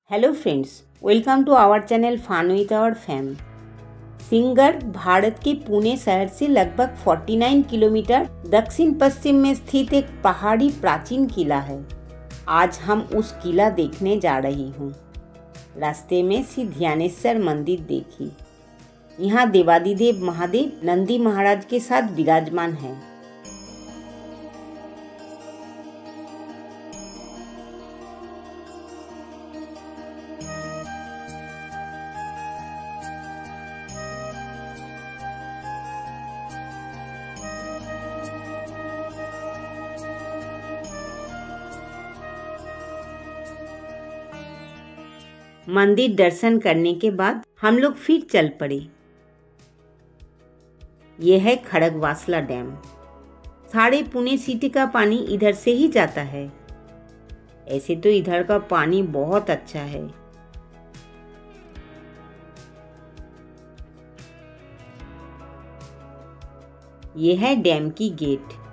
Hello friends, welcome to our channel fun with our fam. Sinhagad Bharat के पुणे शहर से लगभग 49 किलोमीटर दक्षिण पश्चिम में स्थित एक पहाड़ी प्राचीन किला है। आज हम उस किला देखने जा रही हूँ। रास्ते में श्री ध्यानेश्वर मंदिर देखी। यहाँ देवादिदेव महादेव नंदी महाराज के साथ विराजमान हैं। मंदिर दर्शन करने के बाद हम लोग फिर चल पड़े। यह है खड़गवासला डैम। सारे पुणे सिटी का पानी इधर से ही जाता है। ऐसे तो इधर का पानी बहुत अच्छा है। यह है डैम की गेट।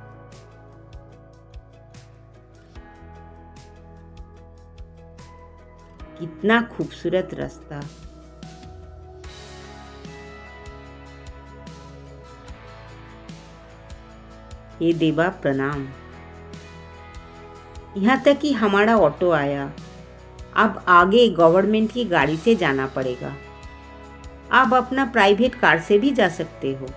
कितना खूबसूरत रास्ता। हे देवा प्रणाम। यहाँ तक कि हमारा ऑटो आया। अब आगे गवर्नमेंट की गाड़ी से जाना पड़ेगा। आप अपना प्राइवेट कार से भी जा सकते हो।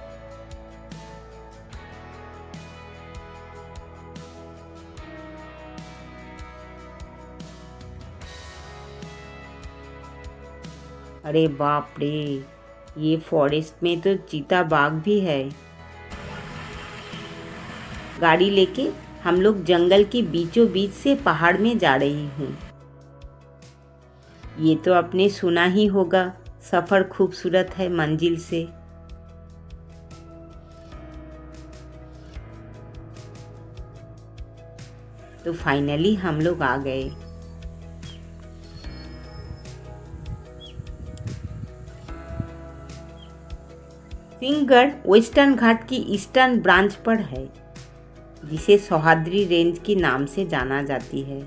अरे बाप रे, ये फॉरेस्ट में तो चीता बाघ भी है। गाड़ी लेके हम लोग जंगल के बीचों बीच से पहाड़ में जा रही हूँ। ये तो आपने सुना ही होगा, सफर खूबसूरत है मंजिल से। तो फाइनली हम लोग आ गए। सिंहगढ़ वेस्टर्न घाट की ईस्टर्न ब्रांच पर है, जिसे सौहाद्री रेंज के नाम से जाना जाती है।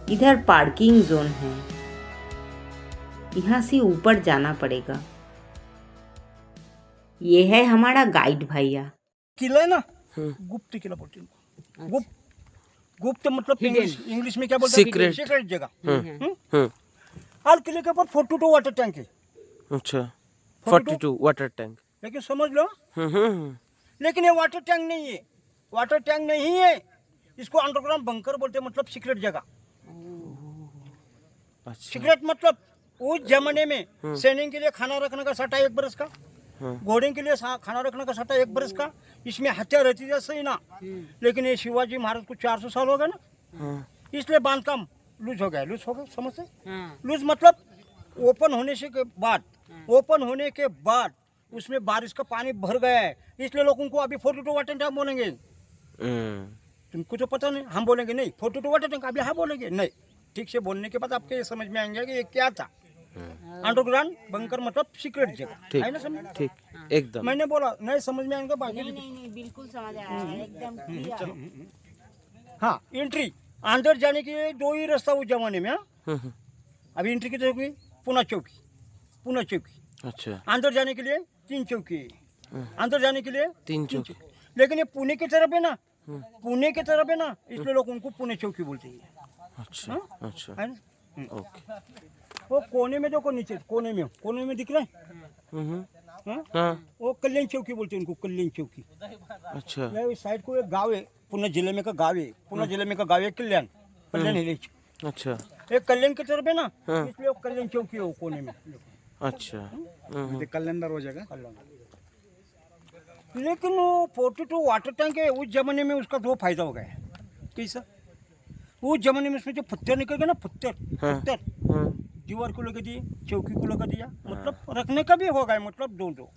इधर पार्किंग जोन है। यहाँ से ऊपर जाना पड़ेगा। ये है हमारा गाइड भैया। किला है ना, गुप्त किला बोलते हैं। गुप्त मतलब इंग्लिश में क्या बोलते हैं? सीक्रेट जगह। हर किले के ऊपर 42 वाटर टैंक है। अच्छा, 42 वाटर टैंक। लेकिन समझ लो, लेकिन ये वाटर टैंक नहीं है। वाटर टैंक नहीं है, इसको अंडरग्राउंड बंकर बोलते हैं। मतलब सीक्रेट जगह। अच्छा। सीक्रेट मतलब उस जमाने में सैनिक के लिए खाना रखने का सट्टा 1 बरस का, घोड़े के लिए खाना रखने का सट्टा 1 बरस का। इसमें हत्या रहती है सही ना, लेकिन ये शिवाजी महाराज को 400 साल हो गए ना, इसलिए बांधकाम लूज हो गया। समझते? लूज मतलब ओपन होने के बाद उसमें बारिश का पानी भर गया है, इसलिए लोगों को अभी 42 वाटर टैंक बोलेंगे। तुमको तो पता नहीं, हम बोलेंगे नहीं 42 वाटर टैंक, अभी हाँ बोलेंगे नहीं। ठीक से बोलने के बाद आपके ये समझ में आएंगे कि ये क्या था। अंडरग्राउंड बंकर मतलब सीक्रेट जगह है ना, समझ? ठीक, एकदम। मैंने बोला नहीं समझ में आएंगे बाकी नहीं, बिल्कुल समझ आया, एकदम क्लियर। हाँ, एंट्री अंदर जाने के लिए 2 ही रास्ता उस जमाने में। अभी एंट्री की तरफ पुना चौकी। अच्छा, अंदर जाने के लिए 3 चौकी। अंदर जाने के लिए 3 चौकी। लेकिन ये पुणे की तरफ है ना, इसलिए लोग उनको पुणे चौकी बोलते हैं। अच्छा, अच्छा, है ना? ओके। वो कोने में देखो, नीचे कोने में दिख रहा है। वो कल्याण चौकी बोलते हैं उनको, कल्याण चौकी। अच्छा, इस साइड को एक गाँव है, पुणे जिले में का गाँव है, कल्याण विलेज। अच्छा, एक कल्याण की तरफ है ना, इसलिए वो कल्याण चौकी है वो कोने में। अच्छा, कल्याणदार हो जाएगा। लेकिन वो 42 वाटर टैंक है, उस जमाने में उसका 2 फायदा हो गया। कैसा? उस जमाने में उसमें जो पत्थर निकल गए ना, पत्थर दीवार को लगा दिए, चौकी को लगा दिया, मतलब रखने का भी हो गया, मतलब दो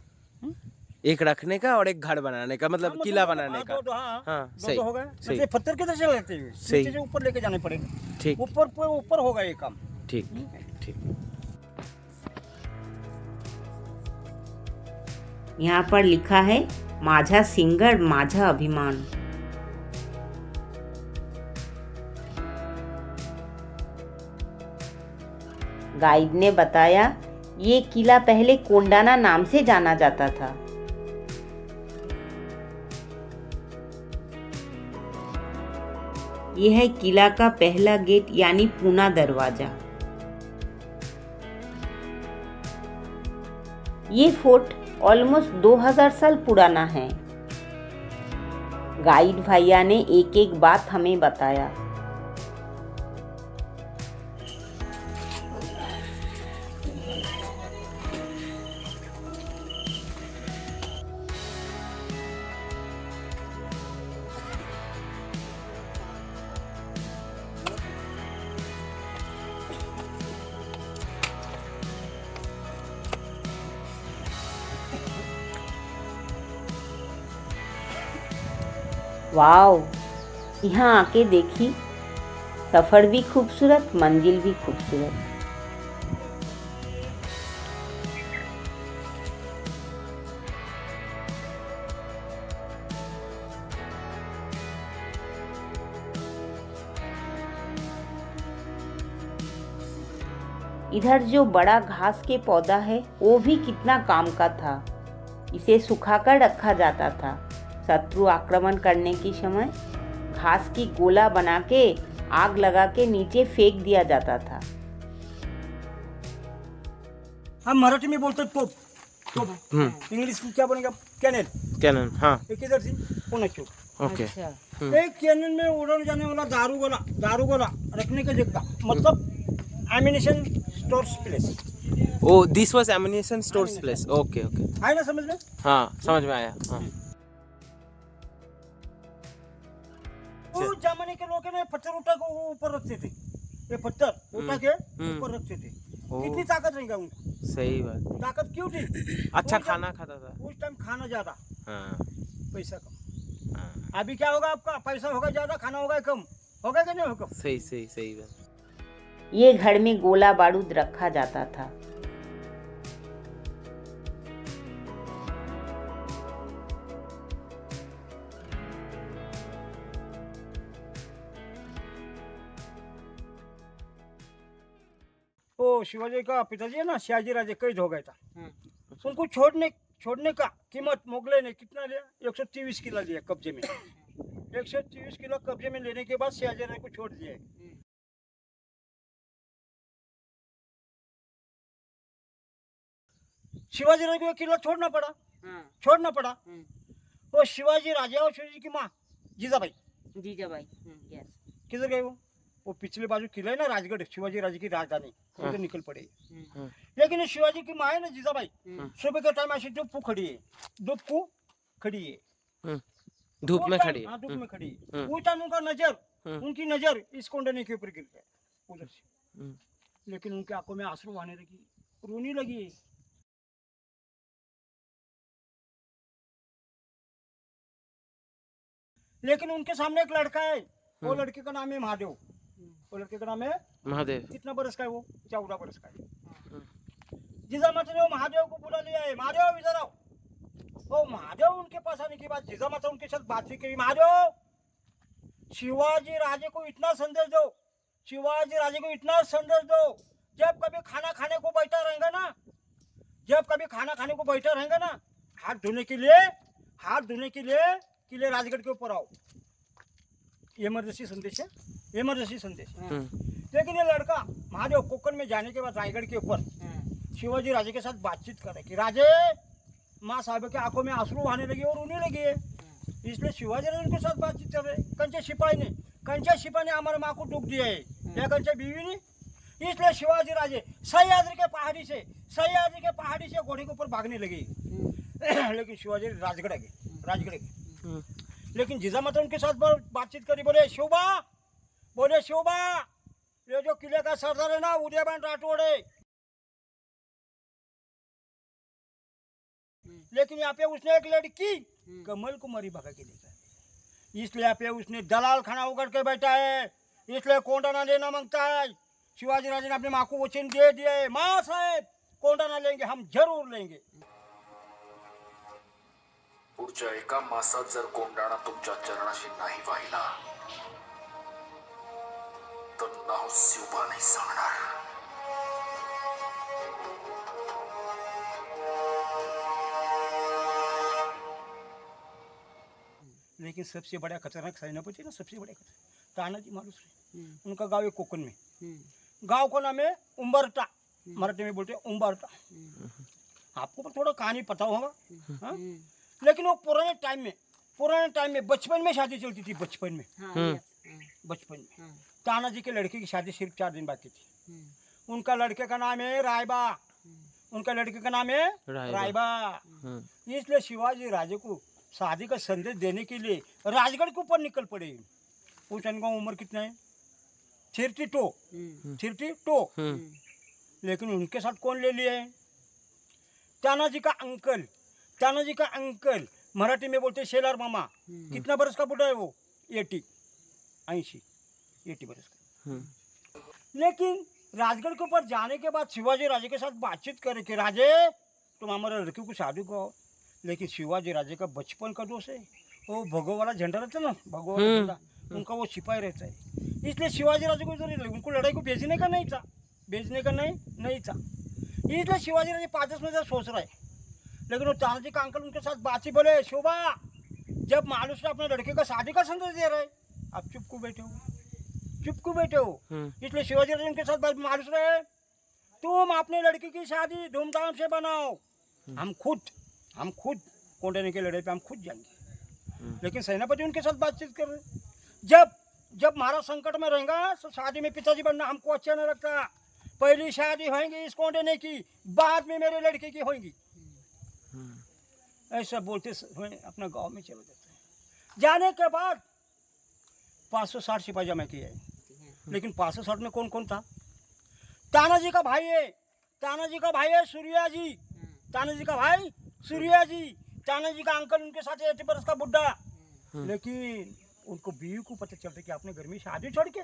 एक रखने का और एक घर बनाने का, मतलब हाँ, किला मतलब बनाने का। हाँ, हाँ, दो सही हो गए। सही, मतलब पत्थर किधर से लेते हैं, सही। नीचे से ऊपर लेके जाने पड़ेंगे, ठीक ऊपर होगा ये काम। ठीक ठीक। यहाँ पर लिखा है माझा सिंगड माझा अभिमान। गाइड ने बताया ये किला पहले कोंडाना नाम से जाना जाता था। यह है किला का पहला गेट यानी पूना दरवाजा। ये फोर्ट ऑलमोस्ट 2000 साल पुराना है। गाइड भैया ने एक एक बात हमें बताया। वाओ, यहाँ आके देखी, सफ़र भी खूबसूरत, मंजिल भी खूबसूरत। इधर जो बड़ा घास के पौधा है वो भी कितना काम का था। इसे सुखाकर रखा जाता था। शत्रु आक्रमण करने के समय घास की गोला बना के आग लगा के नीचे फेंक दिया जाता था। हम मराठी में बोलते तोप, इंग्लिश में क्या बनेगा, कैनन। कैनन, हाँ एक इधर से पुणे चौक। ओके। एक कैनन में उड़न जाने वाला दारू गोला रखने का जगह, मतलब ammunition stores place. Oh this was ammunition stores place. Okay okay, है ना समझ में? हाँ समझ में आया। हाँ उस जमाने के लोग ने पत्थर उठा के ऊपर रखते थे, ये पत्थर उठा के ऊपर रखते थे। कितनी ताकत रहेगा उनको, सही बात। ताकत क्यों थी? अच्छा खाना खाता था उस टाइम खाना ज्यादा, हाँ पैसा कम। हाँ, अभी क्या होगा, आपका पैसा होगा ज्यादा, खाना होगा कम, होगा कि नहीं होगा? सही सही सही बात। ये घर में गोला बारूद रखा जाता था। वो शिवाजी का पिताजी है ना, शिवाजी राजे कैद हो गया था। उनको छोड़ने का कीमत मुगले ने कितना लिया? 123 किलो लिया कब्जे में। 123 किलो कब्जे में लेने के बाद शिवाजी राजे को छोड़ दिया। शिवाजी राजे को किला छोड़ना पड़ा। वो शिवाजी राजा और शिवाजी की माँ जीजाबाई यस। किधर गए? वो पिछले बाजू किला है ना, राजगढ़, शिवाजी राजे की राजधानी, उधर निकल पड़े। लेकिन शिवाजी की माँ है ना जीजाबाई, सुबह के टाइम ऐसी धूप खड़ी है, धूप में खड़ी है। हाँ, धूप में खड़ी है। उस टाइम उनकी नजर इस कोंडनी के ऊपर गिर गया उधर से। लेकिन उनकी आंखों में आंसू आने लगी, रोने लगी। लेकिन उनके सामने एक लड़का है, वो लड़के का नाम है महादेव। वो लड़के का नाम है महादेव। कितना बरस का है वो? 14 बरस का है। जिजामाता ने वो महादेव को बुला लिया है, महादेव इधर आओ। वो महादेव उनके पास आने के बाद जिजामाता उनके साथ बातचीत करी। महादेव, शिवाजी राजे को इतना संदेश दो, जब कभी खाना खाने को बैठा रहेगा ना, हाथ धोने के लिए किले राजगढ़ के ऊपर आओ। इमरजेंसी संदेश है। लेकिन ये लड़का महादेव कोकण में जाने के बाद रायगढ़ के ऊपर शिवाजी राजे के साथ बातचीत करे कि राजे, माँ साहब के आंखों में आंसू आने लगे और रोने लगी है। इसलिए शिवाजी राजे उनके साथ बातचीत कर रहे। कंचे सिपाही ने हमारे माँ को दुख दिया है, या कंचे बीवी ने। इसलिए शिवाजी राजे सह्याद्री के पहाड़ी से घोड़े के ऊपर भागने लगे। लेकिन शिवाजी राजगढ़ गए। लेकिन जिजामाता उनके साथ बातचीत करी, बोले शिवबा, ये जो किले का सरदार है ना उदयभान राठौड़ है, लेकिन यहाँ पे उसने एक लड़की कमल कुमारी भगा के लेकर, इसलिए यहाँ पे उसने दलाल खाना उगड़ के बैठा है, इसलिए कोंडाना लेना मांगता है। शिवाजी राजे ने अपनी माँ को वचन दे दिए, माँ साहेब कोंडाना लेंगे, हम जरूर लेंगे। पुढच्या एका मासात जर कोंडाणा तुमच्या चरणाशी नाही वाहिला तर नाव शिवबा नाही सांगणार। लेकिन सबसे बड़ा खतरनाक सेनापति ना, सबसे बड़ा खतरनाक तानाजी मालुसरे, उनका गांव है कोकण में। गांव का नाम है उम्बरटा, मराठी में बोलते हैं उम्बरटा। आपको पर थोड़ा कहानी पता होगा, हाँ? लेकिन वो पुराने टाइम में बचपन में शादी चलती थी, बचपन में तानाजी के लड़के की शादी सिर्फ 4 दिन बाकी थी। उनका लड़के का नाम है रायबा, रायबा। इसलिए शिवाजी राजे को शादी का संदेश देने के लिए राजगढ़ के ऊपर निकल पड़े। उस का उम्र कितना है? 32। लेकिन उनके साथ कौन ले लिया है? तानाजी का अंकल, मराठी में बोलते शेलार मामा। कितना बरस का बुढ़ा है वो? 80 बरस का। लेकिन राजगढ़ के ऊपर जाने के बाद शिवाजी राजे के साथ बातचीत करे कि राजे तुम हमारे लड़के को शादी करो। लेकिन शिवाजी राजे का बचपन का दोस्त है, वो भगो वाला झंडा रहता है ना, भगो वाला झंडा, उनका वो सिपाही रहता है। इसलिए शिवाजी राजे को उनको लड़ाई को भेजने का नहीं था, इसलिए शिवाजी राजे 5-10 मिनट सोच रहा है। लेकिन वो तानाजी का अंकल उनके साथ बातचीत बोले, शोभा जब मालूस ने अपने लड़के का शादी का संदेश दे रहा है, आप चुप क्यों बैठे हो? इसलिए शिवाजी राजे उनके साथ मालूस रहे, तुम अपने लड़की की शादी धूमधाम से बनाओ, हम खुद कोंडाने की लड़ाई पे हम खुद जाएंगे। लेकिन सेनापति उनके साथ बातचीत कर रहे, जब महाराज संकट में रहेगा तो शादी में पिताजी बनना हमको अच्छा नहीं लगता। पहली शादी होगी इस कोंडाने की, बाद में मेरे लड़के की होगी। ऐसा बोलते समय अपना गांव में चले जाते हैं। जाने के बाद 560 सिपाही जमा किए हैं। लेकिन 560 में कौन था? तानाजी का भाई है सूर्या जी, तानाजी का अंकल उनके साथ 80 बरस का बुढ़ा। लेकिन उनको बीवी को पता चलता कि अपने घर में शादी छोड़ के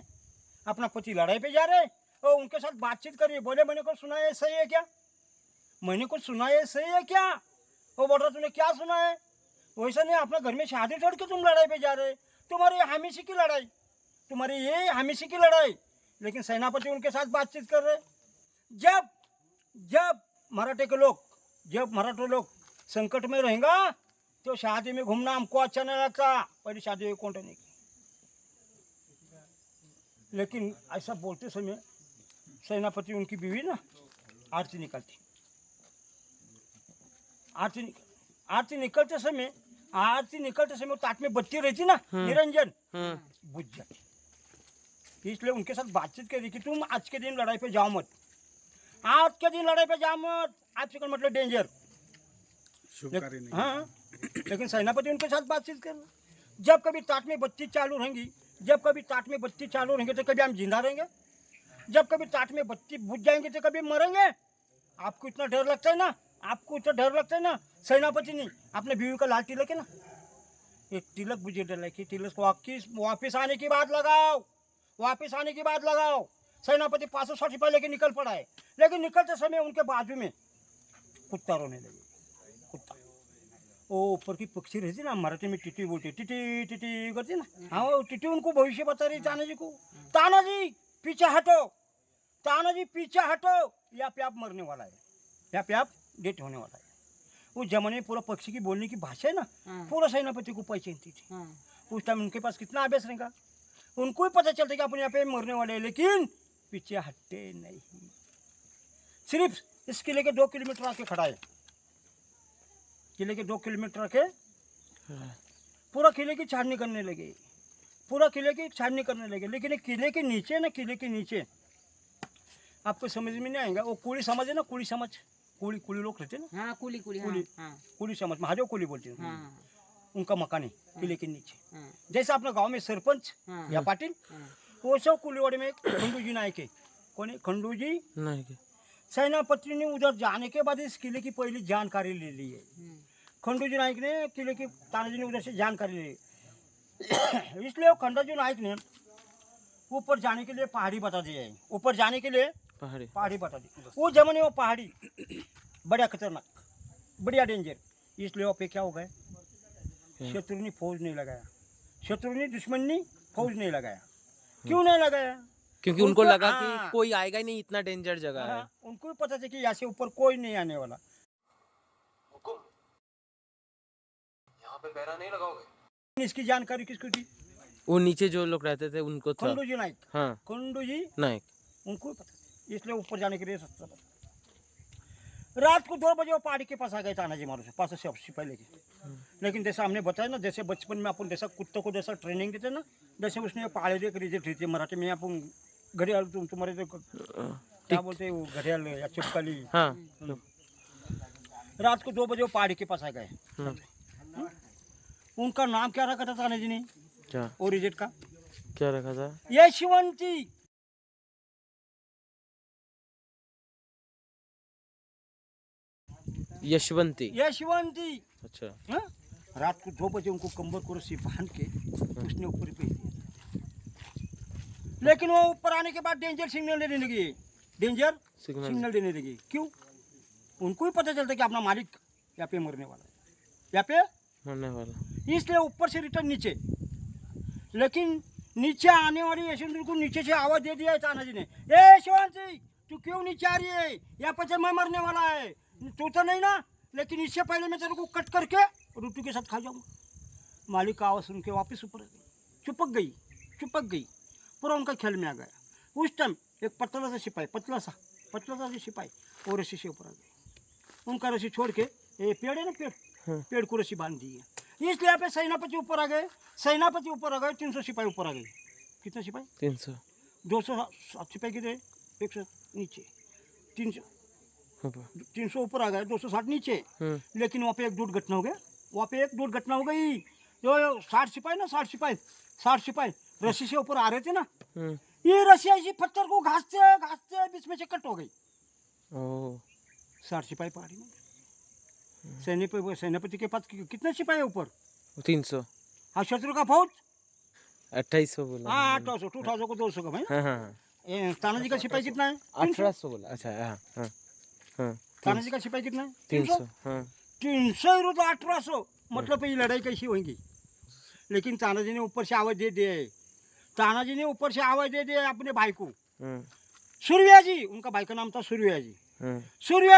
अपना पति लड़ाई पे जा रहे, और उनके साथ बातचीत करिए। बोले मैंने कुछ सुना है सही है क्या? वो बोल रहा तूने क्या सुना है? वैसा नहीं, अपना घर में शादी छोड़ के तुम लड़ाई पे जा रहे, तुम्हारी हमेशा की लड़ाई। लेकिन सेनापति उनके साथ बातचीत कर रहे। जब मराठे लोग संकट में रहेगा तो शादी में घूमना हमको अच्छा नहीं लगता, पहली शादी हुई कोंडाने की। लेकिन ऐसा बोलते समय सेनापति उनकी बीवी ना आरती निकलती, आरती निकलते समय ताट में बत्ती रहती ना, निरंजन बुझ जाती। इसलिए उनके साथ बातचीत करी कि तुम आज के दिन लड़ाई पे जाओ मत, आज से मतलब डेंजर। हाँ, लेकिन सेनापति उनके साथ बातचीत कर, जब कभी ताट में बत्ती चालू रहेंगी तो कभी हम जिंदा रहेंगे, जब कभी ताट में बत्ती बुझ जाएंगे तो कभी मरेंगे। आपको इतना डर लगता है ना, सेनापति ने अपने बीवी का लाल तिलक है ना, एक तिलक बुझे डर लगे, तिलक वापिस आने की बात लगाओ। सेनापति 560 सिपाही लेके निकल पड़ा है। लेकिन निकलते समय उनके बाजू में कुत्ता रोने लगे। वो ऊपर की पक्षी रहती ना, मराठी में टिटी बोलती, टिटी करती ना, हाँ वो टिटी उनको भविष्य बता रही तानाजी को। तानाजी पीछे हटो, यहाँ पे आप मरने वाला है, यहाँ पे आप डेथ होने वाला है। उस जमाने में पूरा पक्षी की बोलने की भाषा है ना, पूरा सेनापति को पहचानती थी। उस टाइम उनके पास कितना अभ्यास रहेगा, उनको ही पता चलता कि अपन यहाँ पे मरने वाले हैं, लेकिन पीछे हटते नहीं। सिर्फ इस किले के 2 किलोमीटर आके खड़ा है, किले के 2 किलोमीटर आके पूरा किले की छाननी करने लगे, लेकिन किले के नीचे आपको समझ में नहीं आएगा। वो कुली समझ है ना, कुली लोग रहते हैं ना, कुली समझ, महादेव कुली बोलते हैं, उनका मकान है किले के नीचे। जैसे अपने गांव में सरपंच या पाटिल, वो सब कुलीवाड़ी में खंडू जी नायक है। कौन है? खंडू जी। नहीं के सेनापति ने उधर जाने के बाद इस किले की पहली जानकारी ले ली है। खंडू जी नायक ने किले की तानाजी ने उधर से जानकारी ले ली। इसलिए वो खंडू जी नायक ने ऊपर जाने के लिए पहाड़ी बता दिया है। ऊपर जाने के लिए पहाड़ी बता दी। वो जमाने वो पहाड़ी बड़ा खतरनाक, बढ़िया डेंजर। इसलिए वहाँ पे क्या हो गए, शत्रु ने फौज नहीं लगाया, शत्रु ने दुश्मन ने फौज नहीं लगाया। क्यों नहीं लगाया? क्योंकि उनको लगा कि हाँ। कोई आएगा ही नहीं, इतना डेंजर जगह है। हाँ, उनको भी पता था कि यहाँ से ऊपर कोई नहीं आने वाला। हुकुम, यहाँ पे पहरा नहीं लगाओगे? इसकी जानकारी किसको थी? वो नीचे जो लोग रहते थे उनको था। खंडू जी नायक। हाँ खंडू जी नायक। उनको भी पता था, इसलिए ऊपर जाने के लिए सस्ता था। रात को 2 बजे वो पहाड़ी के पास आ गए तानाजी महाराज, 5 से 80 पहले के। लेकिन जैसा हमने बताया ना, जैसे बचपन में अपन जैसा कुत्तों को जैसा ट्रेनिंग देते ना, जैसे उसने पहाड़ी देख रिजेक्ट रहती है मराठी में। अपन घड़ियाल तुम्हारे तो क्या बोलते हैं वो, घड़ियाल या चिपकली। हाँ रात को 2 बजे वो पहाड़ी के पास आ गए। उनका नाम क्या रखा था तानाजी ने? क्या वो रिजेक्ट का क्या रखा था? यशवंती। यशवंती। यशवंती। अच्छा। हाँ? रात को 2 बजे उनको कंबर को रस्सी बांध के उसने ऊपर भेज दिया। लेकिन वो ऊपर आने के बाद डेंजर सिग्नल देने लगी। डेंजर सिग्नल देने लगी। क्यों? उनको ही पता चलता कि अपना मालिक यहाँ पे मरने वाला है, यहाँ पे मरने वाला। इसलिए ऊपर से रिटर्न नीचे। लेकिन नीचे आने वाली यशवंती को नीचे से आवाज दे दिया है तानाजी ने, ए यशवंती तू क्यों नीचे आ रही है? यहाँ पर मैं मरने वाला है। तू तो नहीं ना, लेकिन इससे पहले मैं तेरे को कट करके रोटी के साथ खा जाऊंगा। मालिक का आवाज़ सुन के वापस ऊपर आ गई, चुपक गई। पूरा उनका ख्याल में आ गया। उस टाइम एक पतला सा सिपाही, पतला सा सिपाही और रस्सी से ऊपर आ गए। उनका रस्सी छोड़ के, ये पेड़ है ना, पेड़ को रस्सी बांध दी है। इसलिए यहाँ पे सेनापति ऊपर आ गए। 300 सिपाही ऊपर आ गए। कितने सिपाही? 300। 207 सिपाही कितने? 100 नीचे, 300 ऊपर आ गए, 260 नीचे। लेकिन वहाँ पे एक दुर्घटना हो गया। जो 60 सिपाही रस्सी से ऊपर आ रहे थे ना, ये रस्सी ऐसी पत्थर को घासते बीच में से कट हो गई। 60 सिपाही पहाड़ी में। सेनापति के पास कितने सिपाही है ऊपर? 300। हाँ, शत्रु का फौज 2800 बोला। हाँ, 2800 को 200 का भाई। तानाजी का सिपाही कितना है? 1800 बोला। अच्छा हाँ। तानाजी का सिपाही कितना है? 300। हाँ 300 विरुद्ध 1800, मतलब ये लड़ाई कैसी होगी? लेकिन तानाजी ने ऊपर से आवाज दे दिए। अपने भाई को, सूर्या जी, उनका भाई का नाम था सूर्या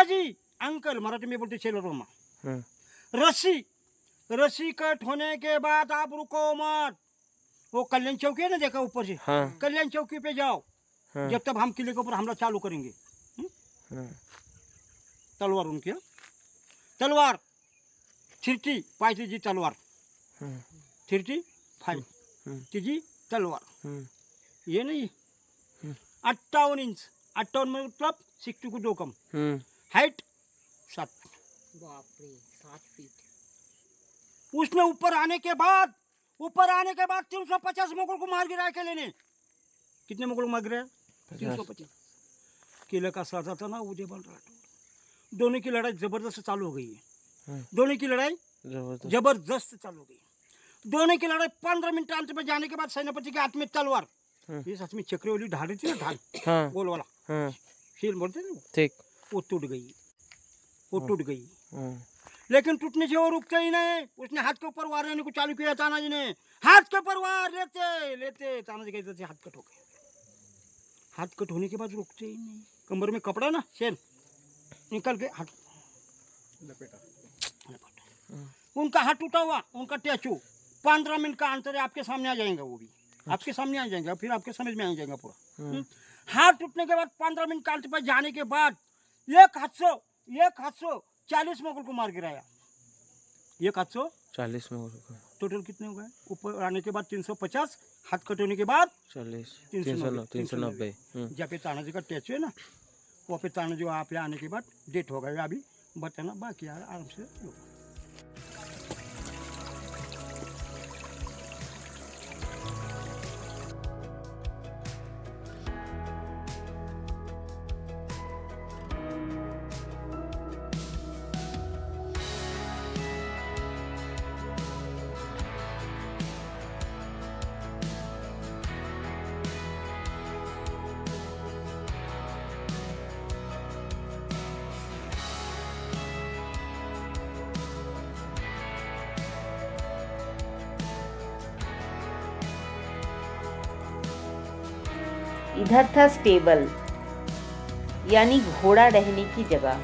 जी अंकल, मराठी में बोलते चलो रोमा। रस्सी कट होने के बाद आप रुको मत। वो कल्याण चौकी है ना, देखा ऊपर से? कल्याण चौकी पे जाओ। जब तक हम किले के ऊपर हमला चालू करेंगे। तलवार उनकी, तलवार 35 जी तलवार, 35 जी तलवार। ये नहीं, 58 इंच, 58 मतलब 60 को 2 कम, हाइट 7। बाप रे, 7 फीट। उसने ऊपर आने के बाद 350 मुगल को मार गिराया अकेले ने। कितने मुगल को मार गिराया? 350। किले का सरदार था ना उदयबल राठौर। दोनों की लड़ाई जबरदस्त चालू हो गई है। दोनों की लड़ाई जबरदस्त चालू हो गई। दोनों की लड़ाई 15 मिनट अंत में जाने के बाद सेनापति के हाथ में तलवार, ये सच में चक्री वाली ढाल रही थी ना, ढाल गोल वाला, शील बोलते थे ना, ठीक, वो टूट गई। लेकिन टूटने से वो रुकते ही नहीं। उसने हाथ के ऊपर वार लेने को चालू किया। तानाजी ने हाथ के ऊपर वार लेते तानाजी के इधर से हाथ कट हो गए। हाथ कट होने के बाद रुकते ही नहीं। कमर में कपड़ा ना, शेल निकल के हाथ लपेटा। उनका हाथ टूटा हुआ, उनका टैचू 15 मिनट का अंतर है, आपके सामने आ जाएगा। वो भी आपके सामने आ जाएगा, फिर आपके समझ में आ जाएगा पूरा। हाथ टूटने के बाद 15 मिनट का अंतर पर जाने के बाद एक हाथ से 40 मुगल को मार गिराया। 40 मुगल को। टोटल कितने हो गए? ऊपर आने के बाद 350, हाथ कट होने के बाद 40, 390। जहाँ पे तानाजी का टैचू है ना, वहाँ पे तानाजी वहाँ पे आने के बाद डेट हो गया। अभी बताना बाकी यार, आराम से लो। इधर था स्टेबल यानी घोड़ा रहने की जगह।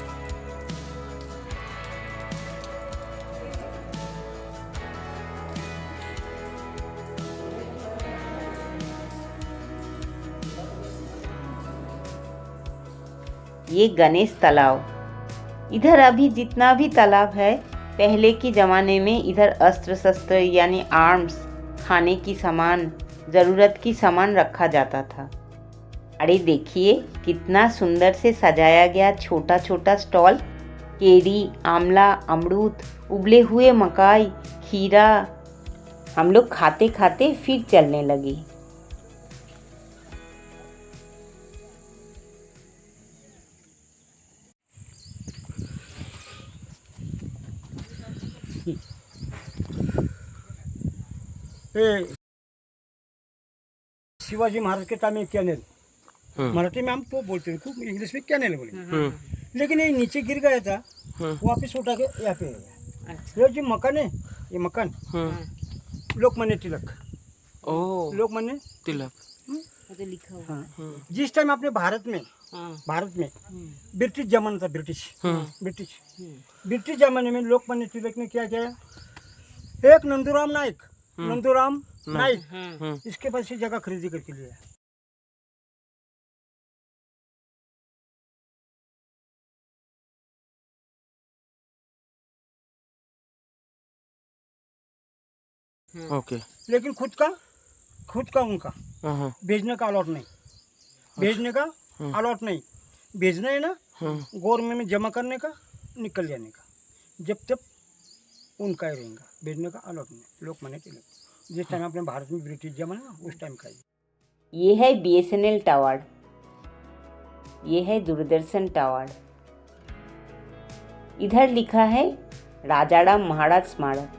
ये गणेश तालाब। इधर अभी जितना भी तालाब है, पहले के ज़माने में इधर अस्त्र शस्त्र यानी आर्म्स, खाने की सामान, ज़रूरत की सामान रखा जाता था। अरे देखिए कितना सुंदर से सजाया गया छोटा छोटा स्टॉल। केरी, आंवला, अमरूद, उबले हुए मकाई, खीरा। हम लोग खाते खाते फिर चलने लगे। ये शिवाजी महाराज के टाइम में कैनेल, मराठी में हम तो बोलते हैं, खूब इंग्लिश में कैनेल बोले, लेकिन ये नीचे गिर गया था, वापस उठा के यहाँ पे है। ये जो मकान है, ये मकान लोकमान्य तिलक, लोकमान्य तिलक लिखा हुआ। हाँ। जिस टाइम अपने भारत में ब्रिटिश जमाना था, ब्रिटिश जमाने में लोकमान्य तिलक ने क्या किया, एक नंदूराम नाइक इसके पास से जगह खरीदी करके लिया। ओके। लेकिन खुद का उनका बेचने का अलॉट नहीं, बेचना है ना, गवर्नमेंट में जमा करने का, निकल जाने का, जब तक उनका ही रहेगा, बेचने का अलॉट नहीं। लोकमान्य तिलक जिस टाइम अपने भारत में ब्रिटिश जमाना उस टाइम का ही। ये है BSNL टावर, ये है दूरदर्शन टावर। इधर लिखा है राजाराम महाराज स्मारक।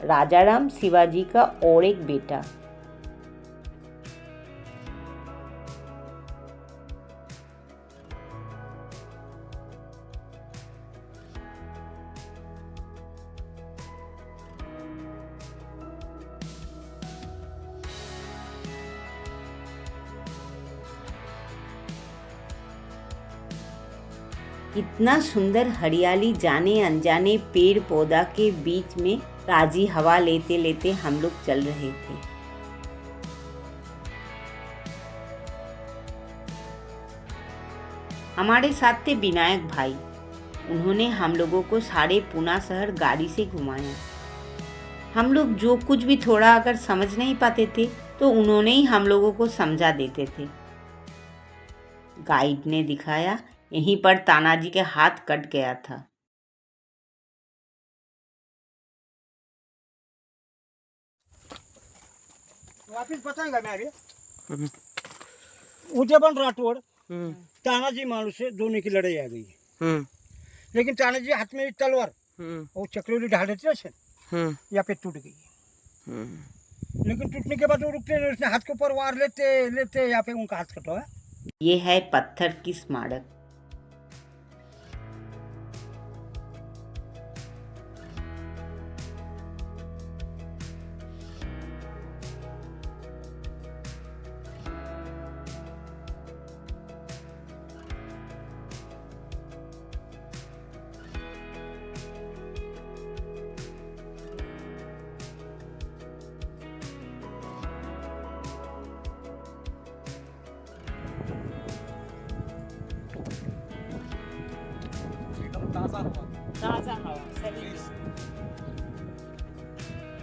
राजाराम शिवाजी का और एक बेटा। कितना सुंदर हरियाली, जाने अनजाने पेड़ पौधा के बीच में ताजी हवा लेते लेते हम लोग चल रहे थे। हमारे साथ थे विनायक भाई। उन्होंने हम लोगों को सारे पूना शहर गाड़ी से घुमाया। हम लोग जो कुछ भी थोड़ा अगर समझ नहीं पाते थे तो उन्होंने ही हम लोगों को समझा देते थे। गाइड ने दिखाया, यहीं पर तानाजी के हाथ कट गया था। वापिस बताएंगा मैं आगे। उदयबन राठौड़ तानाजी मालू से दोनों की लड़ाई आ गई, लेकिन तानाजी हाथ में तलवार और चक्रव्यूह ढाल देते थे, यहाँ पे टूट गई। लेकिन टूटने के बाद वो रुकते नहीं, उसने हाथ के ऊपर वार लेते लेते यहाँ पे उनका हाथ कटा है। ये है पत्थर की स्मारक।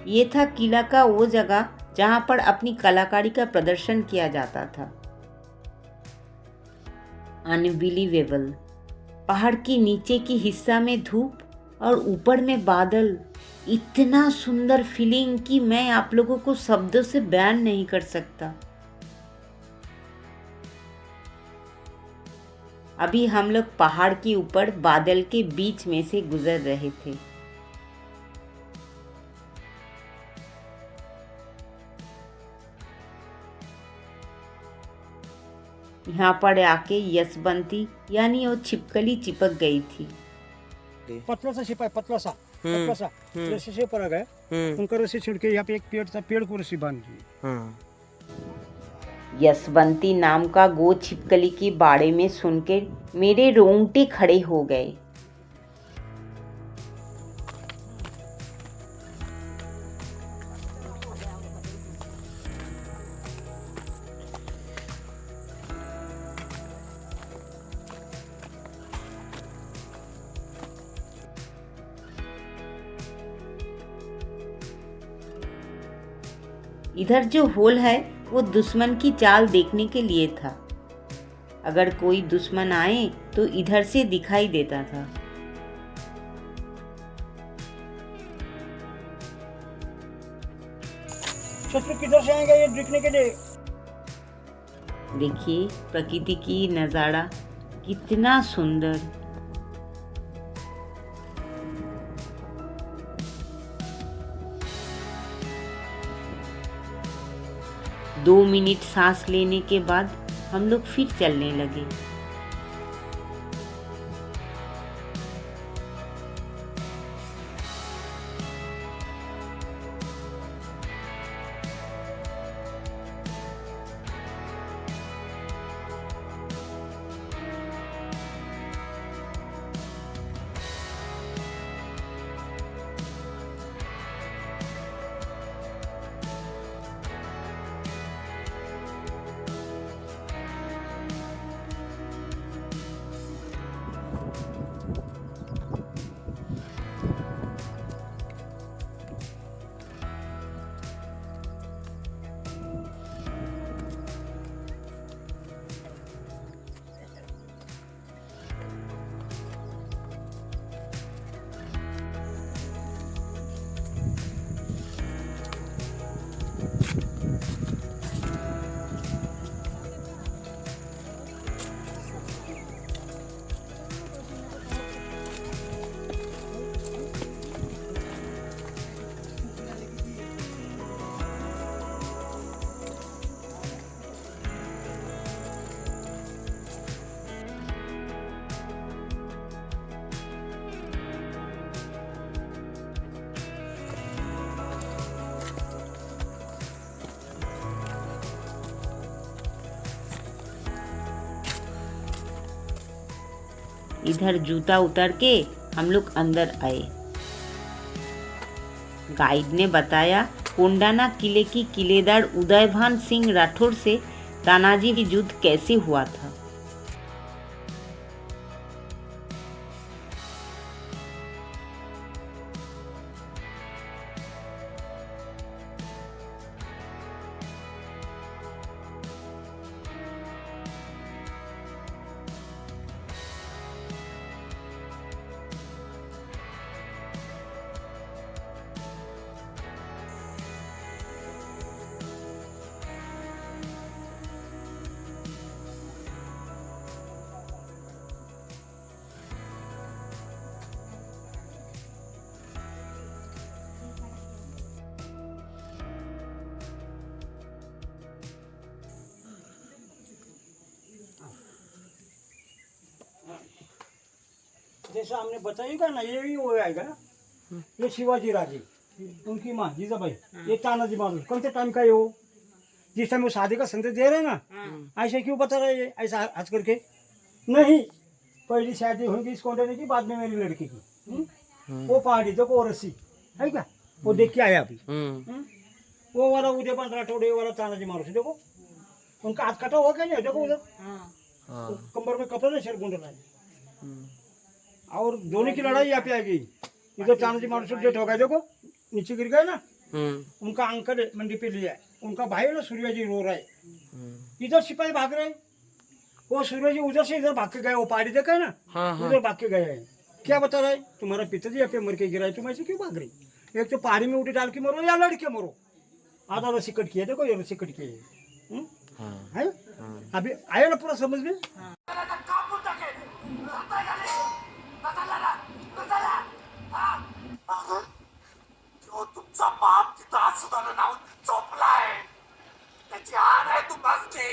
ये था किला का वो जगह जहां पर अपनी कलाकारी का प्रदर्शन किया जाता था। अनबिलीवेबल। पहाड़ के नीचे की हिस्सा में धूप और ऊपर में बादल। इतना सुंदर फीलिंग कि मैं आप लोगों को शब्दों से बयान नहीं कर सकता। अभी हम लोग पहाड़ के ऊपर बादल के बीच में से गुजर रहे थे। यहाँ पर आके यशवंती यानी वो छिपकली चिपक गई थी। पतला सा सिपाही, पतला सा रस्सी से ऊपर आ गए, उनका रस्सी छिड़ के यहाँ पे एक पेड़ था, पेड़ को रस्सी बांध दी। यशवंती नाम का गो छिपकली के बारे में सुन के मेरे रोंगटे खड़े हो गए। इधर जो होल है वो दुश्मन की चाल देखने के लिए था। अगर कोई दुश्मन आए तो इधर से दिखाई देता था। शत्रु किधर से आएंगे ये देखने के लिए? देखिए प्रकृति की नज़ारा कितना सुंदर। दो मिनट सांस लेने के बाद हम लोग फिर चलने लगे। इधर जूता उतर के हम लोग अंदर आए। गाइड ने बताया कोंडाना किले की किलेदार उदयभान सिंह राठौर से तानाजी की युद्ध कैसे हुआ था। जैसा हमने बताएगा ना ये भी वो आएगा ना। ये शिवाजी राजे, उनकी माँ जीजाबाई, ये तानाजी मालूम कौन से टाइम का ये हो जिस टाइम वो शादी का संदेश दे रहे हैं ना, ऐसे क्यों बता रहे हैं ऐसा आज करके? नहीं, पहली शादी होगी इस कोंडे की, बाद में मेरी लड़की की। वो पहाड़ी देखो, वो रस्सी है क्या, वो देख के आया अभी। वो वाला उदयभान राठौड़ वाला तानाजी मालूम देखो, उनका हाथ कटा हुआ क्या नहीं, देखो उधर कमर में कपड़ा नहीं, सिर गुंडला है। और दोनों की लड़ाई यहाँ पे आएगी। इधर तानाजी मालूम डेट हो गया, देखो नीचे गिर गए ना, उनका अंकल मंडी पे लिया है, उनका भाई ना सूर्याजी रो रहा है। इधर सिपाही भाग रहे हैं, वो सूर्याजी उधर से इधर भाग के गए, वो पहाड़ी देखा है ना, उधर भाग के गए हैं। क्या बता रहा है, तुम्हारा पिताजी यहाँ पे मर के गिरा है, तुम ऐसे क्यों भाग रही? एक तो पहाड़ी में उठी डाल के मरो या लड़ के मरो। आधा रस्सी कट किया, देखो ये रस्सी कट किया है। अभी आया ना पूरा समझ में। तुमचा बाप तिथं आसुदाला नाव चोपलाय, त्याची आण आहे तू बसते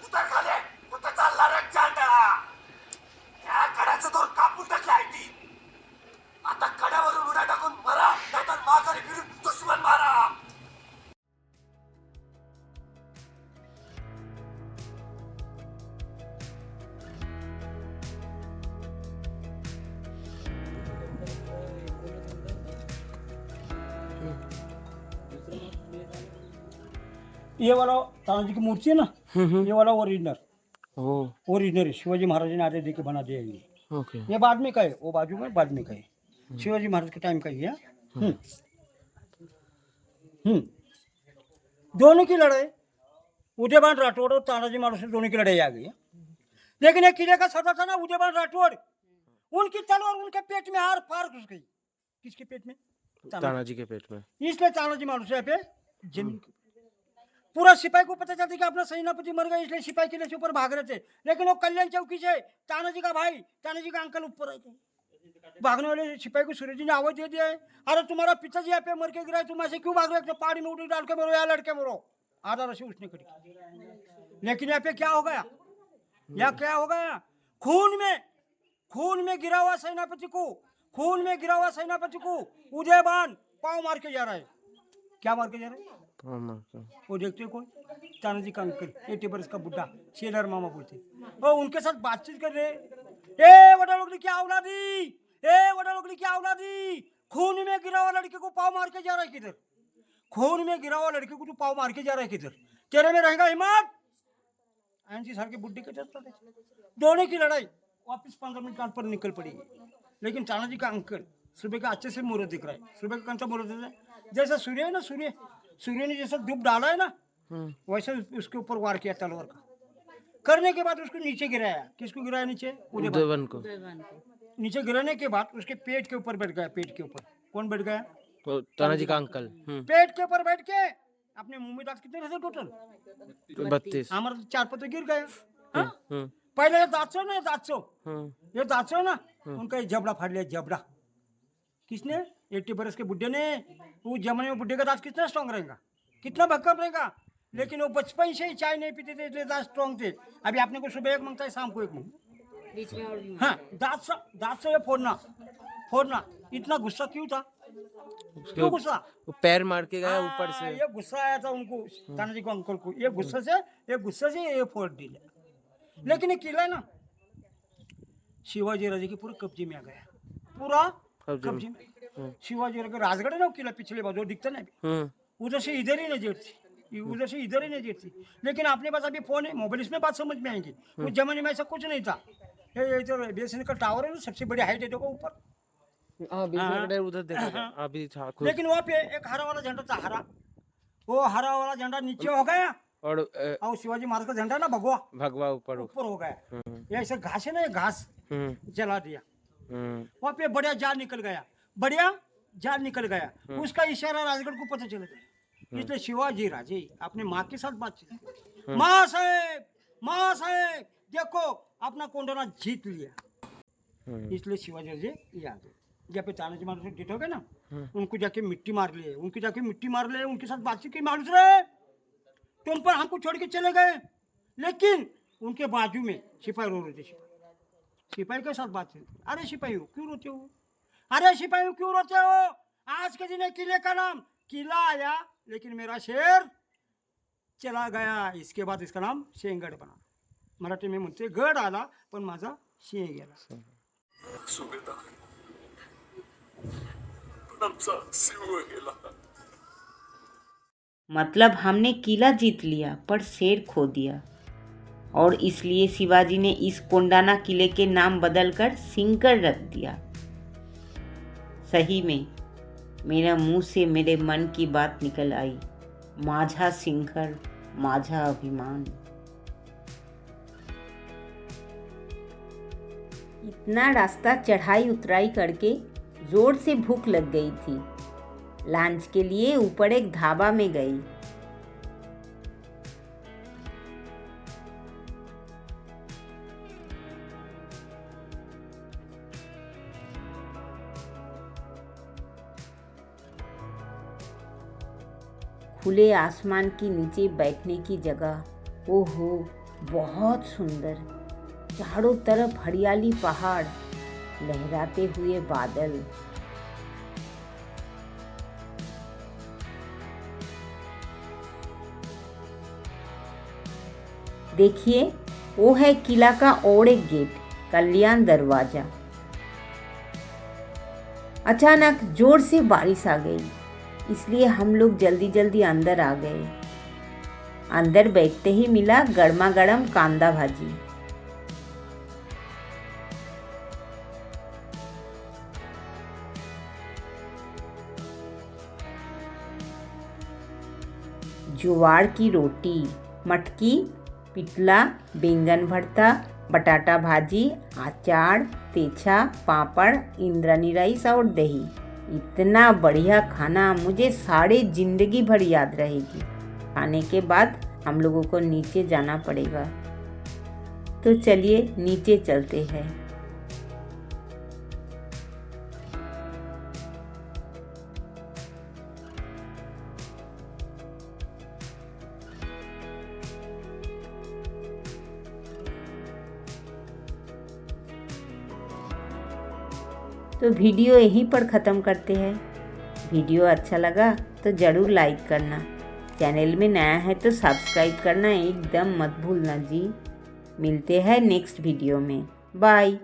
उतर खाले, कुठं चालला रे चांडा? त्या कड्याचं दोर कापून टाकलाय ती, आता कड्यावरून उड्या टाकून मरा, नाहीतर माघारी फिरून दुश्मन मारा। ये वाला तानाजी की मूर्ति है ना, ये वाला ओरिजिनल ओह ओरिजिनल है। शिवाजी महाराज ने आदेश देके बना दिया ये। ओके ये बाद में का है, वो बाजू में बाद में का है, शिवाजी महाराज के टाइम का ही है। दोनों की लड़ाई, उदयभान राठौड़ और तानाजी मालूसरे दोनों की लड़ाई आ गई है। लेकिन एक किले का सरदार था ना उदयभान राठौड़, उनकी तलवार उनके पेट में हार पार घुस गई। किसके पेट में? तानाजी के पेट में। इसलिए तानाजी मालूसरे पे जमीन पूरा सिपाही को पता चलता कि अपना सेनापति मर गया, इसलिए सिपाही किले से ऊपर भाग रहे थे। लेकिन वो कल्याण चौकी से तानाजी का भाई, तानाजी का अंकल ऊपर आए थे। भागने वाले सिपाही को सूर्य जी ने आवाज दे दिया है, अरे तुम्हारा पिताजी यहाँ पे मर के गिरा है, तुम ऐसे क्यों भाग रहे हो? पहाड़ी में उड़ी डाल के मरो या लड़के मरो। आधा रसी उसने कटी। लेकिन यहाँ पे क्या हो गया? यहाँ क्या हो गया? खून में गिरा हुआ सेनापति को उदयभान पाँव मार के जा रहा है। क्या मार के जा रहा है? वो देखते कौन? तानाजी का अंकल, 80 बरस का बुढ़ा, शेलर मामा बोलते। और उनके साथ बातचीत कर रहे, ए वडा लोगनी क्या औलादी, खून में गिरा हुआ लड़के को पाँव मार के जा रहा है किधर? खून में गिरा हुआ लड़के को तू पाँव मार के जा रहा है किधर? तेरे में रहेगा हिम्मत? ऐसी साल के बुढ़े के दोनों की लड़ाई वापिस 15 मिनट पर निकल पड़ी। लेकिन तानाजी का अंकल सुबह का अच्छे से मुहूर्त दिख रहा है। सुबह का कौन सा मुहूर्त है? जैसा सूर्य है ना, सूर्य ने जैसा धूप डाला है ना, वैसे उसके ऊपर वार किया तलवार का। करने के बाद उसको नीचे गिराया। किसको गिराया नीचे? उदयभान को। नीचे गिराने के बाद उसके पेट के ऊपर बैठ गया। पेट के ऊपर कौन बैठ गया? तानाजी का अंकल। पेट के ऊपर बैठ के अपने मुंह में दांत कितने रहते टोटल? 32। हमारा 4 पत्ते गिर गया। पहले ये दांतों ना उनका ये जबड़ा फाड़ लिया। जबड़ा किसने? 80 बरस के बुढ़े ने। उस जमाने में बुढ़े का दांत कितना स्ट्रॉन्ग रहेगा, कितना भक्कम रहेगा। लेकिन वो बचपन से ही चाय नहीं पीते थे, इसलिए दांत स्ट्रॉन्ग थे। अभी आपने को सुबह एक मांगता है, शाम को एक मांगता। हाँ, दांत से ये फोड़ना इतना गुस्सा क्यों था? क्यों गुस्सा? वो पैर मार के गया ऊपर से। ये गुस्सा आया था उनको, तानाजी को अंकल को। ये गुस्से से ये फोड़ दिया। लेकिन ये किला है ना, शिवाजी राजे के पूरे कब्जे में आ गया। पूरा कब्जे में। शिवाजी राजे का राजगढ़ है ना, किला पिछले बाजू दिखता ना, उधर से इधर ही नजर थी। लेकिन अपने पास अभी फोन है, मोबाइल, इसमें बात समझ में आएंगी। उस जमाने में ऐसा कुछ नहीं था। ये जो बीएसएनएल का टावर है ना, सबसे बड़ी हाइट है, देखो ऊपर। उधर देखो अभी था। लेकिन वहाँ पे एक हरा वाला झंडा था। वो हरा वाला झंडा नीचे हो गया और शिवाजी महाराज का झंडा ना भगवा ऊपर हो गया। ये ऐसे घास है ना, ये घास जला दिया। वहाँ पे बढ़िया जान निकल गया। उसका इशारा राजगढ़ को पता चल गया। इसलिए शिवाजी राजे अपने माँ के साथ बातचीत, माँ साहेब देखो अपना कोंडाना जीत लिया। इसलिए शिवाजी राजे ये आ गए। जब पे तानाजी मालूसरे डेट हो गए ना, उनको जाके मिट्टी मार लिए, उनके साथ बातचीत की। मालूसरे तुम पर हमको छोड़ के चले गए। लेकिन उनके बाजू में सिपाही रो रहे थे। सिपाही के साथ बातचीत, अरे सिपाही क्यों रोते हो? आज के दिन किले का नाम किला आया, लेकिन मेरा शेर चला गया। इसके बाद इसका नाम शेंगड बना। मराठी में म्हणते गड आला पण माझा शेंग गेला। मतलब हमने किला जीत लिया पर शेर खो दिया, और इसलिए शिवाजी ने इस कोंडाना किले के नाम बदलकर सिंहगढ़ रख दिया। सही में मेरा मुंह से मेरे मन की बात निकल आई, माझा सिंहगढ़ माझा अभिमान। इतना रास्ता चढ़ाई उतराई करके जोर से भूख लग गई थी। लंच के लिए ऊपर एक ढाबा में गई। खुले आसमान के नीचे बैठने की जगह, ओहो बहुत सुंदर। चारों तरफ हरियाली, पहाड़, लहराते हुए बादल। देखिए वो है किला का और एक गेट, कल्याण दरवाजा। अचानक जोर से बारिश आ गई, इसलिए हम लोग जल्दी जल्दी अंदर आ गए। अंदर बैठते ही मिला गर्मा गर्म कांदा भाजी। ज्वार की रोटी, मटकी, पिटला, बैंगन भरता, बटाटा भाजी, अचार, तेछा, पापड़, इंद्रानी राइस और दही। इतना बढ़िया खाना मुझे सारे जिंदगी भर याद रहेगी। खाने के बाद हम लोगों को नीचे जाना पड़ेगा, तो चलिए नीचे चलते हैं। तो वीडियो यहीं पर ख़त्म करते हैं। वीडियो अच्छा लगा तो ज़रूर लाइक करना, चैनल में नया है तो सब्सक्राइब करना एकदम मत भूलना जी। मिलते हैं नेक्स्ट वीडियो में। बाय।